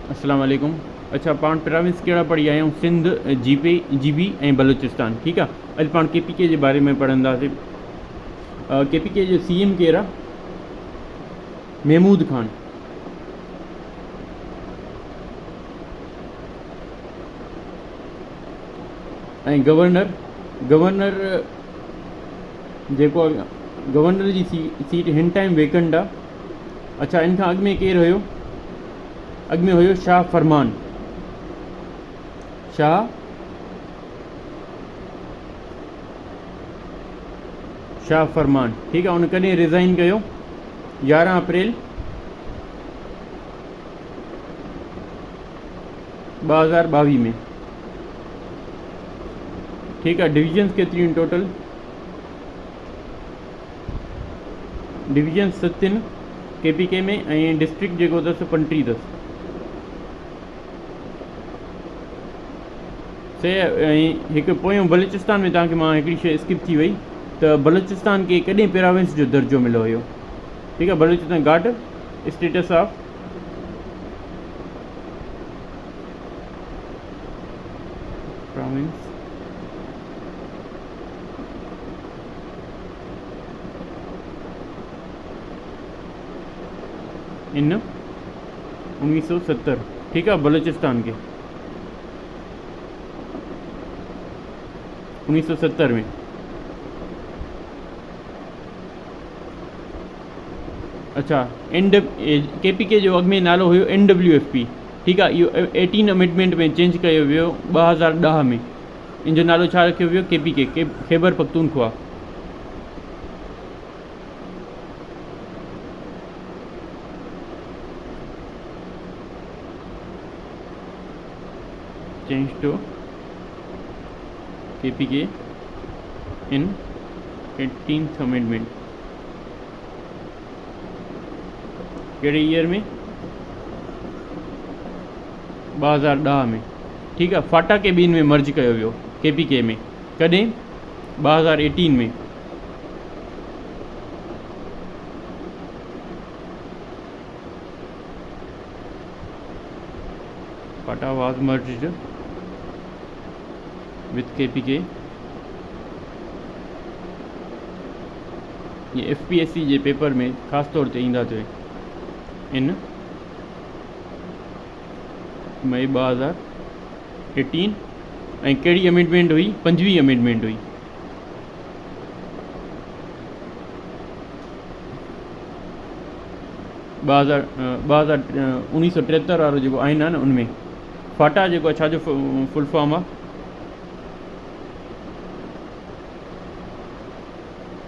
अस्सलाम वालेकुम। अच्छा पाण प्रोविंस कहिड़ा पढ़ी आया आहियूं? सिंध, जीबी ऐं बलूचिस्तान। ठीकु आहे। अॼु पाण केपीके जे बारे में पढ़ंदासीं। केपीके जो सीएम केरु आहे? महमूद खान। ऐं गवर्नर जेको गवर्नर जी सीट हिन टाइम वेकेंट आहे। अच्छा, इन खां अॻु में केरु हुयो? अॻु में हुयो शाह फरमान। शाह फरमान। ठीकु आहे। उन कॾहिं रिज़ाइन कयो? 11 अप्रैल 2022 में। ठीकु आहे। डिविजन्स केतिरियूं आहिनि टोटल? डिविजन्स 7 आहिनि केपीके में, ऐं डिस्ट्रिक्ट जेको अथसि 35 अथसि। से ऐं हिकु पोयों बलूचिस्तान में तव्हांखे मां हिकिड़ी शइ स्किप थी वई त बलूचिस्तान खे कॾहिं प्रोविंस जो दर्जो मिलियो हुयो? ठीकु आहे। बलूचिस्तान घाट स्टेटस ऑफ प्रोविंस इन 1970। ठीकु आहे। बलूचिस्तान खे 1970 में। अच्छा, केपीके जो अॻु में नालो हुयो NWFP। ठीकु आहे। इहो 18 अमेंडमेंट में चेंज कयो वियो 2010 में। इन जो नालो छा रखियो वियो? KPK, Khyber Pakhtunkhwa. Change to KPK in 18th amendment. कहिड़े ईयर में? 2010 में। ठीकु आहे। फाटा के ॿिनि में मर्ज कयो वियो केपीके में। कॾहिं? 2018 में। फाटा वाज मर्ज्ड विथ केपीके। ये FPSC जे पेपर में ख़ासि तौर ते ईंदा अथव इन मई 2018। ऐं कहिड़ी अमेंडमेंट हुई? 5वीं अमेंडमेंट हुई। ॿ हज़ार 1973 वारो जेको आइन आहे न, उनमें फाटा जेको आहे छाजो फुल फॉर्म आहे?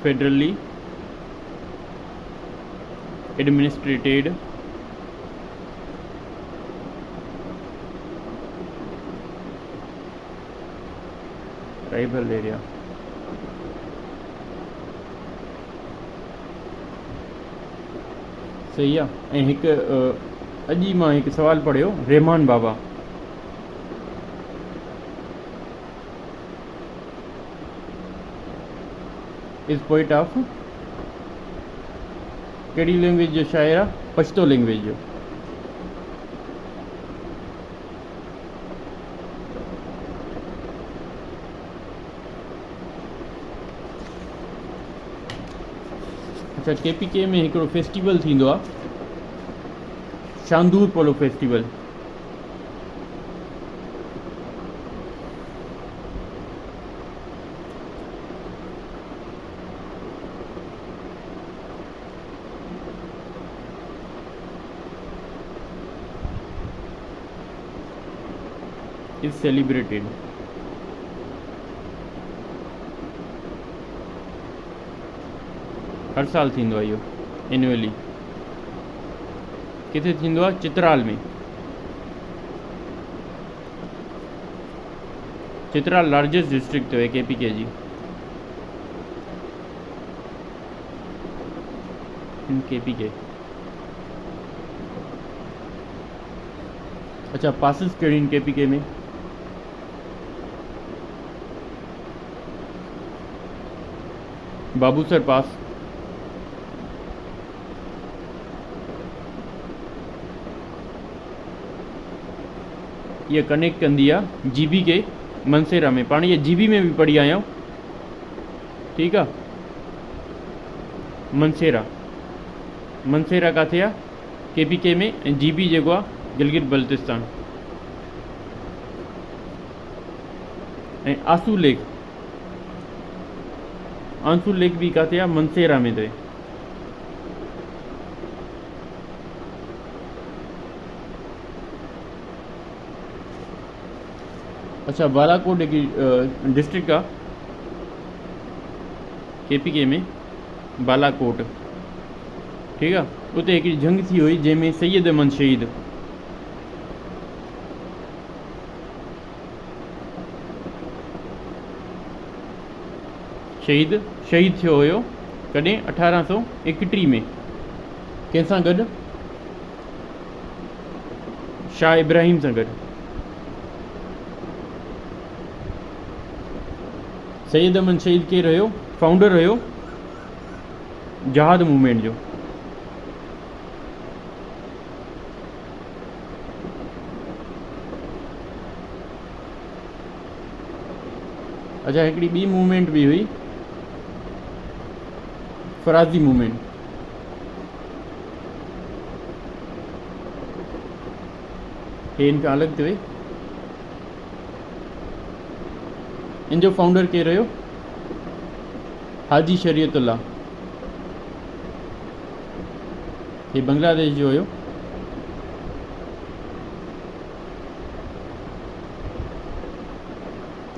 Federally administrated tribal area. सही आहे। ऐं हिकु अॼु ई मां हिकु सवाल पढ़ियो, रहमान बाबा इज़ पोइट ऑफ कहिड़ी लैंग्वेज जो शाइर आहे? पश्तो लैंग्वेज जो। अच्छा, केपीके में हिकिड़ो फेस्टिवल थींदो आहे, शांदूर पोलो फेस्टिवल। इज सेलिब्रेटेड हर साल थींदो आहे इहो एनुअली। किथे थींदो आहे? चित्राल में। चित्राल लार्जेस्ट डिस्ट्रिक्ट है केपीके जी। इन केपीके। अच्छा, पासिस कहिड़ी इन केपीके में? बाबूसर पास, ये कनेक्ट कंदी आहे जीबी के मनसेरा में। पाण ये जीबी में भी पढ़ी आहियूं, ठीकु आहे। मनसेरा मनसेरा किथे आहे? केपीके में। ऐं जीबी जेको आहे गिलगित बल्तिस्तान। ऐं आंसू लेक भी किथे आहे? मनसेरा में अथव। अच्छा, बालाकोट हिकु डिस्ट्रिक्ट आहे केपीके में, बालाकोट, ठीकु आहे। उते हिकिड़ी जंग थी हुई जंहिंमें सैयद अमन शहीद थियो हुयो। कॾहिं? 1831 में। कंहिंसां गॾु? शाह इब्राहिम सां गॾु। सैयद अमन शहीद केरु हुयो? फाउंडर हुयो जहाद मूवमेंट जो। अच्छा, हिकिड़ी ॿी मूवमेंट बि हुई, फराज़ी मूवमेंट। हे इनखां अलॻि थी वई। इन जो फाउंडर केरु हुयो? हाजी शरीयतुल्लाह। हे बांग्लादेश जो हुयो।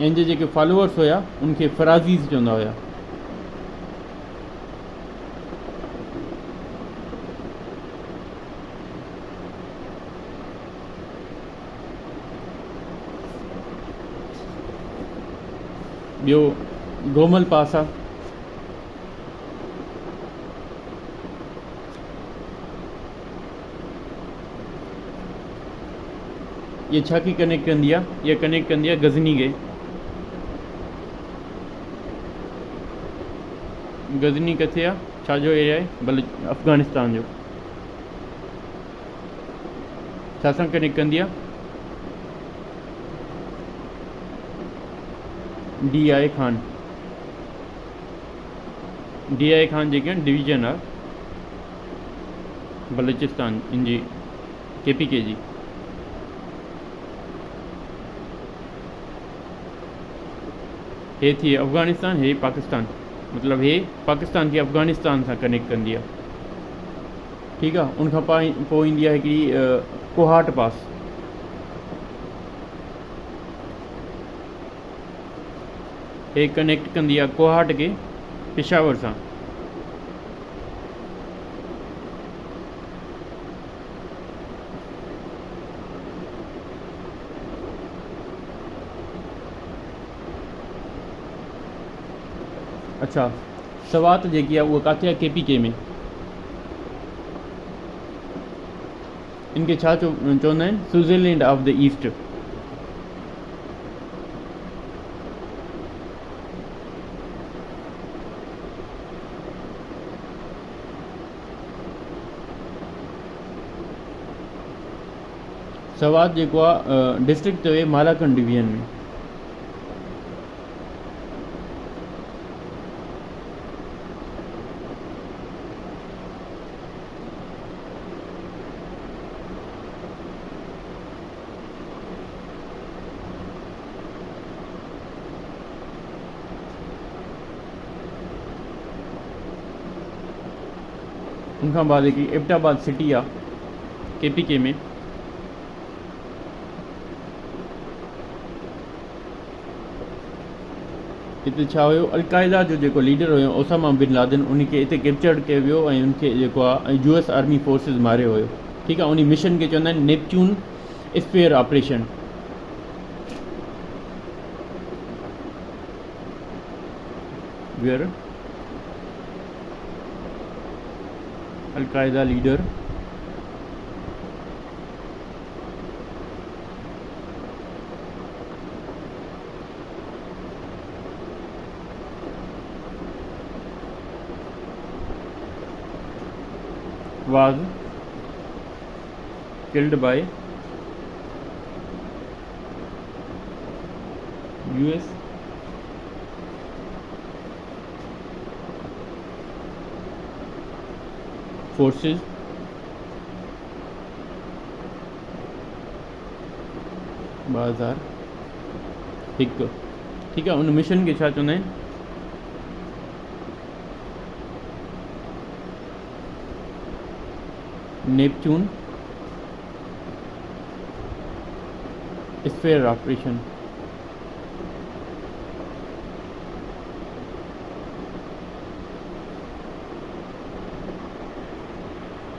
इन जे जेके फॉलोअर्स हुया उनखे फराज़ीज़ चवंदा हुया। ॿियो गोमल पास आहे। ये छा की कनेक्ट कंदी आहे? ये कनेक्ट कंदी आहे गज़नी खे। गज़नी किथे आहे? छा जो एरिया आहे? भले अफ़गानिस्तान जो। छा सां कनेक्ट कंदी आहे? DI खान। DI खान जेके आहिनि डिवीज़न आहे बलूचिस्तान इन जी, KPK जी। हे थी अफ़गानिस्तान, हे पाकिस्तान, मतलब हे पाकिस्तान खे अफ़गानिस्तान सां कनेक्ट कंदी आहे, ठीकु आहे। उनखां पोइ ईंदी आहे हिकिड़ी कोहाट पास। हे कनेक्ट कंदी आहे कोहाट खे पेशावर सां। अच्छा, सवात जेकी आहे उहा किथे आहे? KPK में। इनके छा चवंदा आहिनि? Switzerland of the east. Swat जेको आहे डिस्ट्रिक्ट अथव मालाकंड डिवीज़न में। उनखां बाद हिकिड़ी एबटाबाद सिटी आहे KPK में। हिते छा हुयो? अलकायदा जो जेको लीडर हुयो ओसामा बिन लादेन, उनखे हिते कैप्चर कयो वियो ऐं उनखे जेको आहे US आर्मी फोर्सिस मारियो हुयो, ठीकु आहे। उन मिशन खे चवंदा आहिनि Neptune spear operation. Where Al Qaeda leader was killed by US, forces, बाज़ार हिकु, ठीक है। उन मिशन के छा चवंदा आहिनि? Neptune sphere operation.